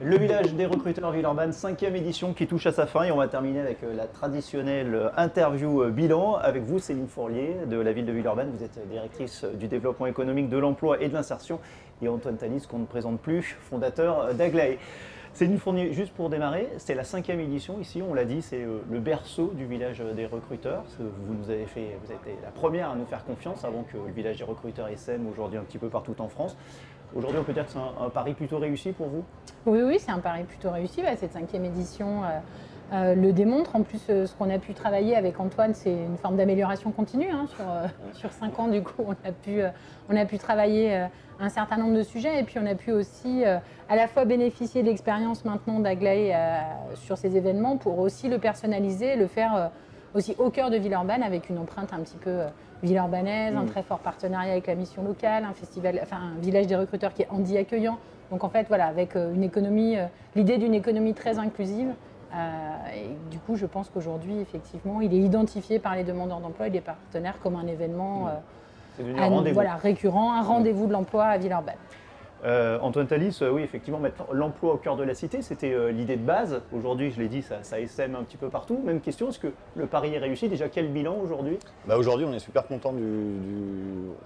Le village des recruteurs Villeurbanne, 5e édition qui touche à sa fin et on va terminer avec la traditionnelle interview bilan. Avec vous, Céline Fourlier de la ville de Villeurbanne, vous êtes directrice du développement économique, de l'emploi et de l'insertion. Et Antoine Thalys, qu'on ne présente plus, fondateur d'Aglaé. Céline Fourlier, juste pour démarrer, c'est la 5e édition ici, on l'a dit, c'est le berceau du village des recruteurs. Vous avez été la première à nous faire confiance avant que le village des recruteurs essaime aujourd'hui un petit peu partout en France. Aujourd'hui, on peut dire que c'est un pari plutôt réussi pour vous? Oui, c'est un pari plutôt réussi. Cette 5e édition le démontre. En plus, ce qu'on a pu travailler avec Antoine, c'est une forme d'amélioration continue. Sur 5 ans, du coup, on a pu travailler un certain nombre de sujets. Et puis, on a pu aussi à la fois bénéficier de l'expérience maintenant d'Aglaé sur ces événements pour aussi le personnaliser, le faire aussi au cœur de Villeurbanne avec une empreinte un petit peu villeurbanaise, un très fort partenariat avec la mission locale, un village des recruteurs qui est handi accueillant. Donc en fait, voilà, avec une économie, l'idée d'une économie très inclusive. Et du coup, je pense qu'aujourd'hui, effectivement, il est identifié par les demandeurs d'emploi et les partenaires comme un événement récurrent, un rendez-vous de l'emploi à Villeurbanne. Antoine Thalys, oui, effectivement, mettre l'emploi au cœur de la cité, c'était l'idée de base. Aujourd'hui, je l'ai dit, ça essaime un petit peu partout. Même question, est-ce que le pari est réussi? Déjà, quel bilan aujourd'hui? Aujourd'hui, on est super content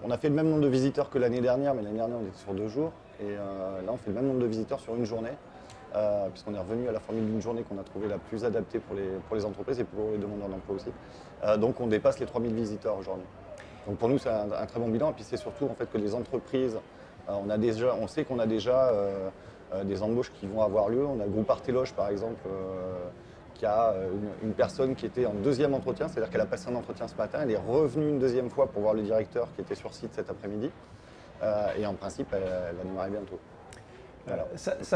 On a fait le même nombre de visiteurs que l'année dernière, mais l'année dernière, on était sur 2 jours. Et là, on fait le même nombre de visiteurs sur une journée, puisqu'on est revenu à la formule d'une journée qu'on a trouvé la plus adaptée pour les entreprises et pour les demandeurs d'emploi aussi. Donc, on dépasse les 3000 visiteurs aujourd'hui. Donc, pour nous, c'est un très bon bilan. Et puis, c'est surtout en fait, que les entreprises... on sait qu'on a déjà des embauches qui vont avoir lieu. On a le groupe Artéloge, par exemple, qui a une personne qui était en 2e entretien, c'est-à-dire qu'elle a passé un entretien ce matin, elle est revenue une 2e fois pour voir le directeur qui était sur site cet après-midi. Et en principe, elle va démarrer bientôt. Voilà.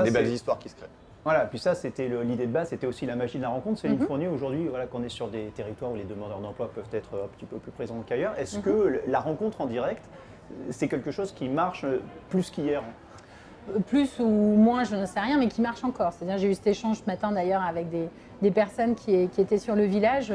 Des belles histoires qui se créent. Voilà, puis ça, c'était l'idée de base, c'était aussi la magie de la rencontre. Céline Fournier, aujourd'hui, voilà, qu'on est sur des territoires où les demandeurs d'emploi peuvent être un petit peu plus présents qu'ailleurs. Est-ce que la rencontre en direct, c'est quelque chose qui marche plus qu'hier? Plus ou moins, je ne sais rien, mais qui marche encore. C'est-à-dire, j'ai eu cet échange ce matin d'ailleurs avec des personnes qui étaient sur le village.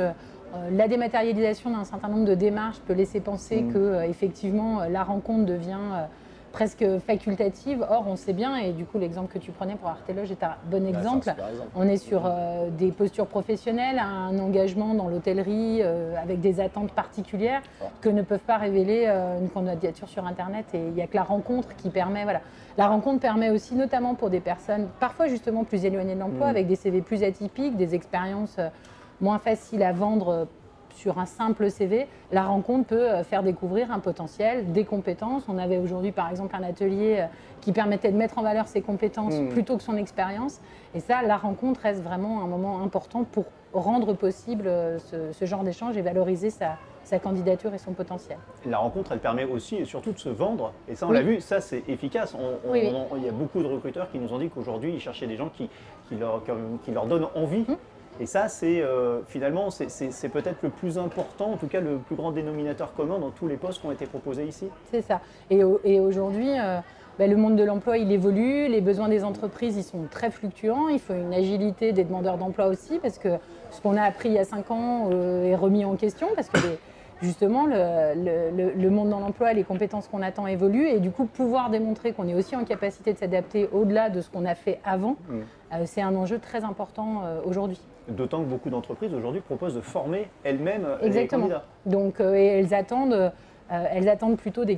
La dématérialisation d'un certain nombre de démarches peut laisser penser que effectivement la rencontre devient presque facultative. Or, on sait bien, et du coup l'exemple que tu prenais pour Artéloge est un bon exemple. On est sur des postures professionnelles, un engagement dans l'hôtellerie avec des attentes particulières que ne peuvent pas révéler une candidature sur Internet. Et il n'y a que la rencontre qui permet. Voilà. La rencontre permet aussi, notamment pour des personnes parfois justement plus éloignées de l'emploi, avec des CV plus atypiques, des expériences moins faciles à vendre sur un simple CV, la rencontre peut faire découvrir un potentiel, des compétences. On avait aujourd'hui par exemple un atelier qui permettait de mettre en valeur ses compétences plutôt que son expérience. Et ça, la rencontre reste vraiment un moment important pour rendre possible ce genre d'échange et valoriser sa candidature et son potentiel. La rencontre, elle permet aussi et surtout de se vendre. Et ça, on l'a vu, ça c'est efficace. Il y a beaucoup de recruteurs qui nous ont dit qu'aujourd'hui, ils cherchaient des gens qui leur donnent envie. Et ça, finalement, c'est peut-être le plus important, en tout cas le plus grand dénominateur commun dans tous les postes qui ont été proposés ici. C'est ça. Et aujourd'hui, le monde de l'emploi, il évolue, les besoins des entreprises, ils sont très fluctuants. Il faut une agilité des demandeurs d'emploi aussi, parce que ce qu'on a appris il y a 5 ans est remis en question, parce que justement, le monde dans l'emploi, les compétences qu'on attend évoluent, et du coup, pouvoir démontrer qu'on est aussi en capacité de s'adapter au-delà de ce qu'on a fait avant, c'est un enjeu très important aujourd'hui. D'autant que beaucoup d'entreprises aujourd'hui proposent de former elles-mêmes les candidats. Donc, et elles attendent plutôt des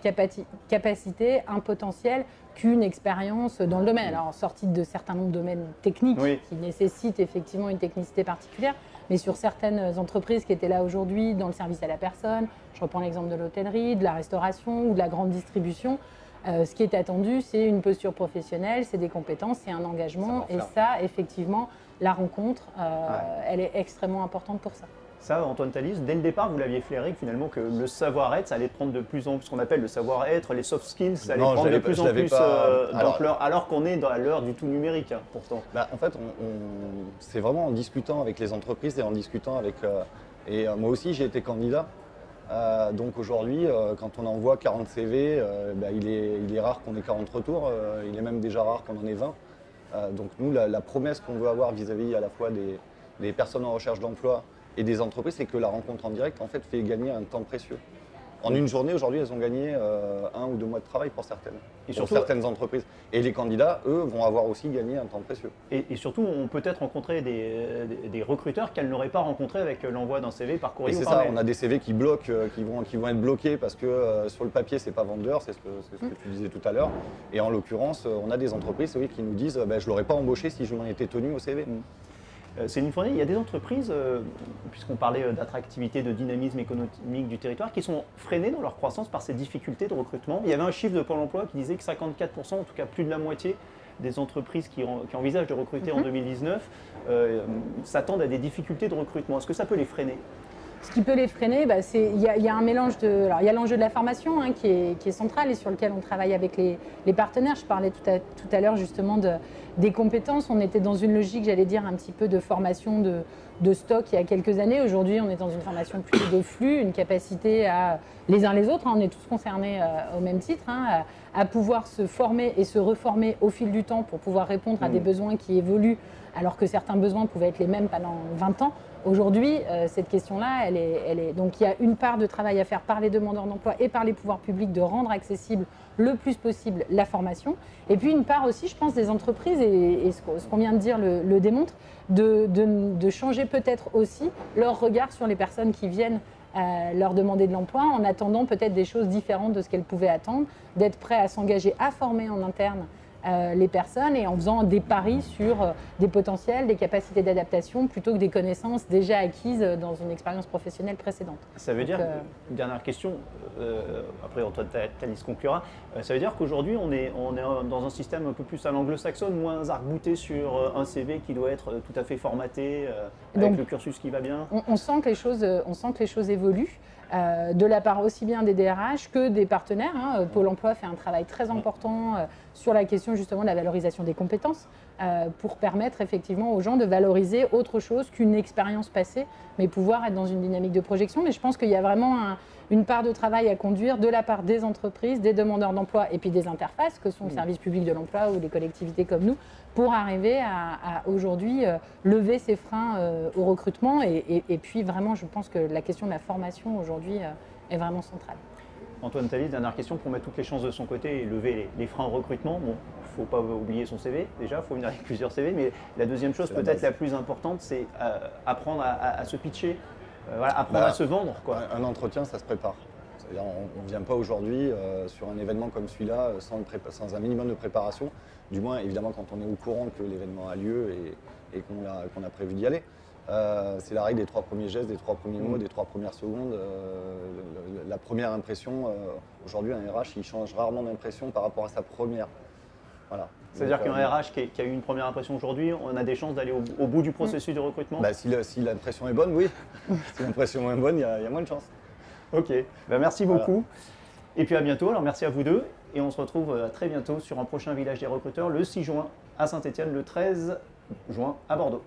capacités, un potentiel qu'une expérience dans le domaine. Alors, sortie de certains nombres de domaines techniques qui nécessitent effectivement une technicité particulière, mais sur certaines entreprises qui étaient là aujourd'hui dans le service à la personne, je reprends l'exemple de l'hôtellerie, de la restauration ou de la grande distribution, ce qui est attendu, c'est une posture professionnelle, c'est des compétences, c'est un engagement. Et ça, effectivement, la rencontre, elle est extrêmement importante pour ça. Ça, Antoine Thalys, dès le départ, vous l'aviez flairé que finalement que le savoir-être, ça allait prendre de plus en plus, ce qu'on appelle le savoir-être, les soft skills, ça allait prendre de plus en plus d'ampleur, alors qu'on est dans l'heure du tout numérique, pourtant. En fait, c'est vraiment en discutant avec les entreprises et en discutant avec... moi aussi, j'ai été candidat. Donc aujourd'hui, quand on envoie 40 CV, il est rare qu'on ait 40 retours, il est même déjà rare qu'on en ait 20. Donc nous, la promesse qu'on veut avoir vis-à-vis à la fois des personnes en recherche d'emploi et des entreprises, c'est que la rencontre en direct en fait, fait gagner un temps précieux. En une journée, aujourd'hui, elles ont gagné 1 ou 2 mois de travail pour certaines. Et Pour surtout, certaines entreprises. Et les candidats, eux, vont avoir aussi gagné un temps précieux. et surtout, on peut peut-être rencontrer des recruteurs qu'elles n'auraient pas rencontrés avec l'envoi d'un CV par Et courrier ou c'est par ça, mail. on a des CV qui bloquent, qui vont être bloqués parce que sur le papier, c'est pas vendeur, c'est ce que tu disais tout à l'heure. Et en l'occurrence, on a des entreprises oui, qui nous disent je ne l'aurais pas embauché si je m'en étais tenu au CV. Céline Fournier, il y a des entreprises, puisqu'on parlait d'attractivité, de dynamisme économique du territoire, qui sont freinées dans leur croissance par ces difficultés de recrutement. Il y avait un chiffre de Pôle emploi qui disait que 54%, en tout cas plus de la moitié, des entreprises qui envisagent de recruter en 2019 s'attendent à des difficultés de recrutement. Est-ce que ça peut les freiner ? Ce qui peut les freiner, il y a un mélange de. Alors, il y a l'enjeu de la formation qui est central et sur lequel on travaille avec les partenaires. Je parlais tout à l'heure justement des compétences. On était dans une logique, j'allais dire, un petit peu de formation de stock il y a quelques années. Aujourd'hui, on est dans une formation plus de flux, une capacité à, les uns les autres, on est tous concernés au même titre, à pouvoir se former et se reformer au fil du temps pour pouvoir répondre à des besoins qui évoluent, alors que certains besoins pouvaient être les mêmes pendant 20 ans. Aujourd'hui, cette question-là, elle est. Donc il y a une part de travail à faire par les demandeurs d'emploi et par les pouvoirs publics de rendre accessible le plus possible la formation. Et puis une part aussi, je pense, des entreprises, et ce qu'on vient de dire le démontre, de changer peut-être aussi leur regard sur les personnes qui viennent leur demander de l'emploi en attendant peut-être des choses différentes de ce qu'elles pouvaient attendre, d'être prêts à s'engager à former en interne les personnes et en faisant des paris sur des potentiels, des capacités d'adaptation plutôt que des connaissances déjà acquises dans une expérience professionnelle précédente. Ça veut dire, dernière question, après Antoine Thalys conclura, ça veut dire qu'aujourd'hui on est dans un système un peu plus à l'anglo-saxonne, moins arc-bouté sur un CV qui doit être tout à fait formaté, avec Donc, le cursus qui va bien. On sent que les choses évoluent. De la part aussi bien des DRH que des partenaires. Pôle emploi fait un travail très important sur la question justement de la valorisation des compétences pour permettre effectivement aux gens de valoriser autre chose qu'une expérience passée, mais pouvoir être dans une dynamique de projection. Mais je pense qu'il y a vraiment une part de travail à conduire de la part des entreprises, des demandeurs d'emploi et puis des interfaces que sont le service public de l'emploi ou les collectivités comme nous, pour arriver à aujourd'hui lever ces freins au recrutement. Et puis vraiment, je pense que la question de la formation aujourd'hui est vraiment centrale. Antoine Thalys, dernière question pour mettre toutes les chances de son côté et lever les freins au recrutement. Bon, il ne faut pas oublier son CV déjà, il faut venir avec plusieurs CV, mais la deuxième chose peut-être la plus importante, c'est apprendre à se pitcher, apprendre à se vendre, quoi. Un entretien, ça se prépare. C'est-à-dire, on ne vient pas aujourd'hui sur un événement comme celui-là sans un minimum de préparation. Du moins, évidemment, quand on est au courant que l'événement a lieu et qu'on a prévu d'y aller. C'est la règle des 3 premiers gestes, des 3 premiers mots, des 3 premières secondes. La première impression, aujourd'hui, un RH, il change rarement d'impression par rapport à sa première. Voilà. C'est-à-dire qu'un RH qui a eu une première impression aujourd'hui, on a des chances d'aller au bout du processus de recrutement? Si l'impression est bonne, oui. Si l'impression est bonne, il y a moins de chances. Ok, merci beaucoup. Et puis à bientôt, alors merci à vous deux. Et on se retrouve très bientôt sur un prochain Village des recruteurs le 6 juin à Saint-Étienne, le 13 juin à Bordeaux.